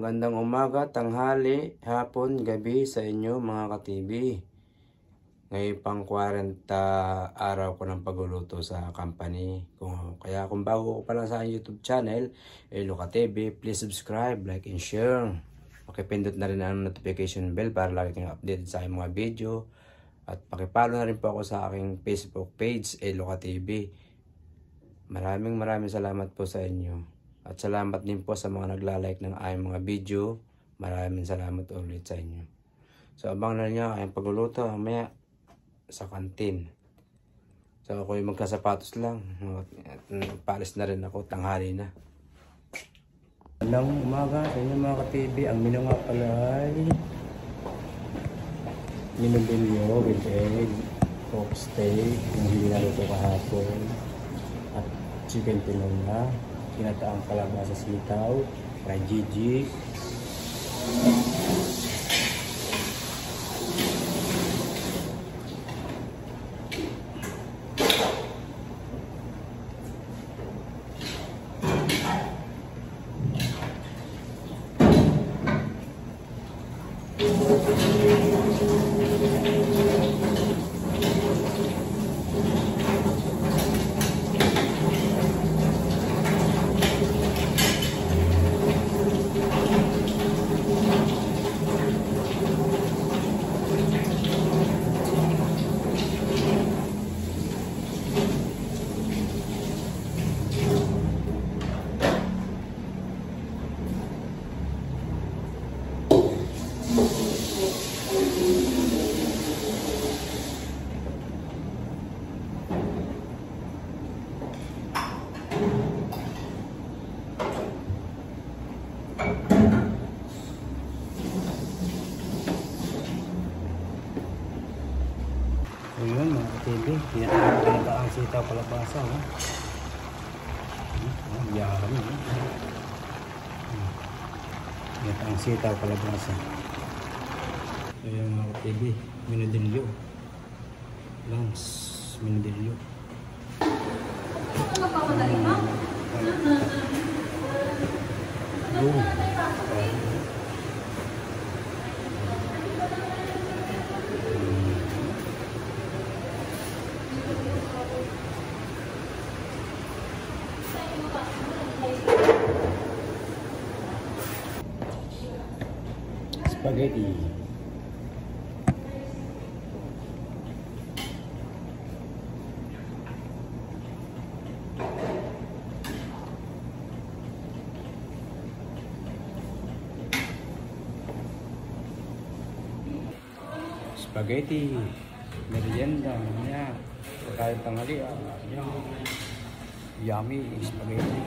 Magandang umaga, tanghali, hapon, gabi sa inyo mga ka-TV. Ngayon pang 40 araw ko ng pagluluto sa company. Kaya kung bago ko pa lang sa YouTube channel, Luka TV, please subscribe, like, and share. Pakipindot na rin ang notification bell para lagi kayong updated sa aking mga video. At pakipalo na rin po ako sa aking Facebook page, Luka TV. Maraming salamat po sa inyo. At salamat din po sa mga nagla-like ng aking mga video. Maraming salamat ulit sa inyo. So abang na niyo ang pagluluto mamaya sa kantin. So ako yung magkasapatos lang. Palis na rin ako, tanghali na. Magandang umaga sa inyo mga ka-TV. Ang menu nga pala ay minubilyo with egg, pork steak, yung hindi naluto kahapon, at chicken tinola, kinataang kalabasa sitaw, fried jijik, ayun mga ka-TV, kinataang sitaw kalabasa, yari, kinataang sitaw kalabasa. Ayun mga ka-TV, minudilyo, lunch, minudilyo. Spaghetti. Spaghetti. Merienda. Yeah. Pagkain tanghali. Yummy. Spaghetti.